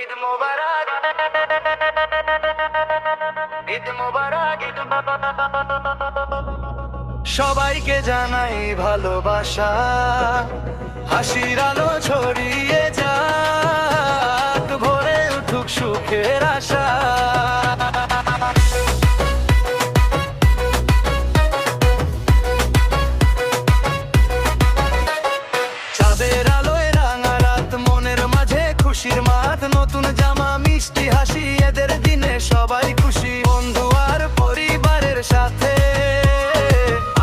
ঈদ মোবারক, ঈদ মোবারক, ঈদ সবাইকে জানাই ভালোবাসা, হাসির আলো ছড়িয়ে যাক, ভরে উঠুক সুখের আশা। চাঁদের আলোয় রাঙা রাত, মনের মাঝে খুশির মাত, নতুন জামা মিষ্টি হাসি, এদের দিনে সবাই খুশি। বন্ধু আর পরিবারের সাথে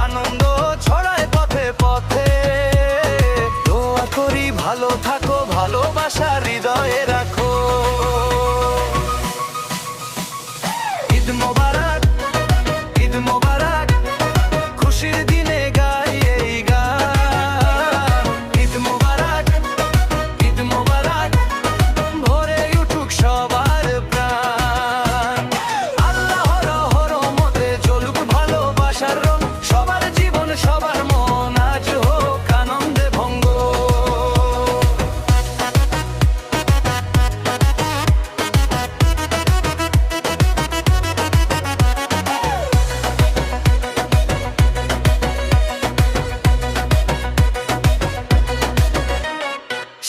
আনন্দ ছড়ায় পথে পথে। দোয়া করি ভালো থাকো, ভালোবাসা হৃদয়ে রাখো। ঈদ মোবারক, ঈদ মোবারক, খুশির দিনে গাই এই গান। ঈদ মোবারক, ঈদ মোবারক, ভরে উঠুক সবার প্রাণ। আল্লাহর রহমতে জ্বলুক ভালোবাসার রং, সবার জীবন সবার মন আজ হোক আনন্দে ভঙ্গ।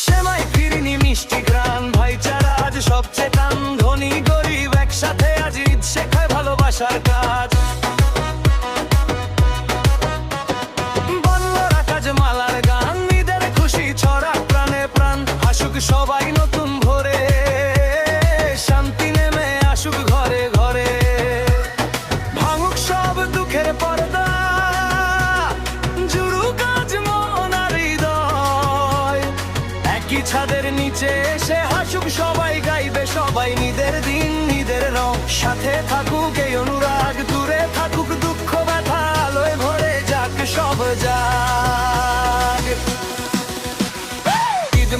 সেমাই ফিরিনি মিষ্টি গ্রাম, ভাইচারা আজ সবচেয়ে টান। ধনী গরিব একসাথে আজ ঈদ শেখায় ভালোবাসার কাজ। বন্ধুরা কাজ মালার গান, ঈদের খুশি ছড়া প্রাণে প্রাণ। হাসুক সবাই নতুন ভোরে, শান্তি নেমে আসুক ঘরে ঘরে। ভাঙুক সব দুঃখের পর্দা, জুড়ুক আজ মন আর হৃদয়। একই ছাদের নিচে এসে হাসুক সবাই, গাইবে সবাই ঈদের দিন ঈদের রং। সাথে থাকুক এই অনুরাগ, দূরে থাকুক দুঃখ ব্যথা, আলোয় ভরে যাক সব যাক। ঈদ